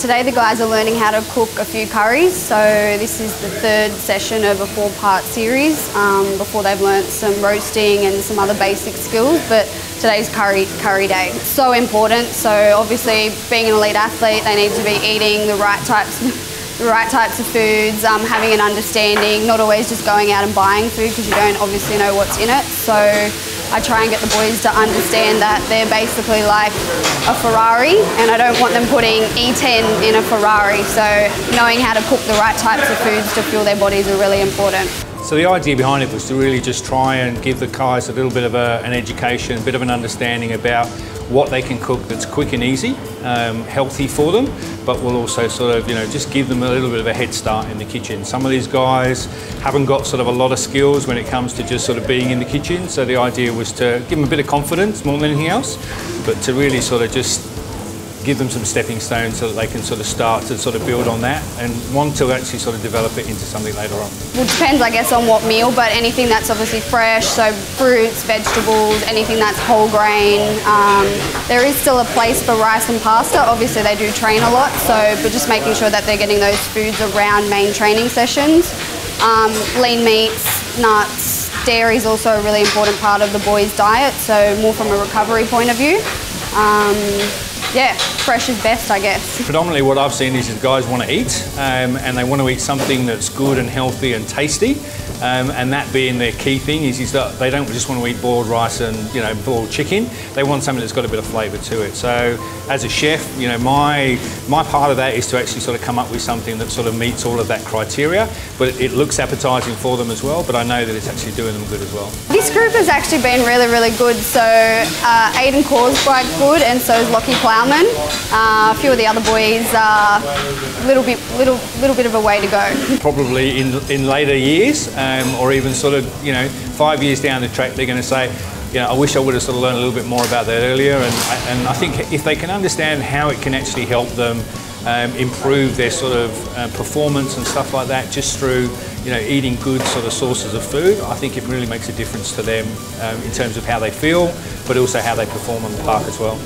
Today the guys are learning how to cook a few curries, so this is the third session of a 4-part series. Before they've learnt some roasting and some other basic skills, but today's curry day. So important, so obviously being an elite athlete they need to be eating the right types of foods, having an understanding, not always just going out and buying food because you don't obviously know what's in it. So I try and get the boys to understand that they're basically like a Ferrari and I don't want them putting E10 in a Ferrari. So knowing how to cook the right types of foods to fuel their bodies are really important. So the idea behind it was to really just try and give the guys a little bit of an education, a bit of an understanding about what they can cook that's quick and easy, healthy for them, but will also sort of, just give them a little bit of a head start in the kitchen. Some of these guys haven't got sort of a lot of skills when it comes to just sort of being in the kitchen, so the idea was to give them a bit of confidence more than anything else, but to really sort of just give them some stepping stones so that they can sort of start to sort of build on that and want to actually sort of develop it into something later on. Well, it depends, I guess, on what meal, but anything that's obviously fresh, so fruits, vegetables, anything that's whole grain. There is still a place for rice and pasta. Obviously, they do train a lot, but just making sure that they're getting those foods around main training sessions. Lean meats, nuts, dairy is also a really important part of the boys' diet, so more from a recovery point of view. Yeah, fresh is best, I guess. Predominantly what I've seen is guys want to eat and they want to eat something that's good and healthy and tasty, and that being their key thing is that they don't just want to eat boiled rice and boiled chicken. They want something that's got a bit of flavour to it. So as a chef, my part of that is to actually sort of come up with something that sort of meets all of that criteria, but it looks appetising for them as well, but I know that it's actually doing them good as well. This group has actually been really, really good. So Aiden Corr's quite good, and so is Lockie Plowman. A few of the other boys are a little bit of a way to go. Probably in later years, or even sort of 5 years down the track, they're going to say, I wish I would have sort of learned a little bit more about that earlier. And I think if they can understand how it can actually help them improve their sort of performance and stuff like that, just through eating good sort of sources of food, I think it really makes a difference to them in terms of how they feel, but also how they perform on the park as well.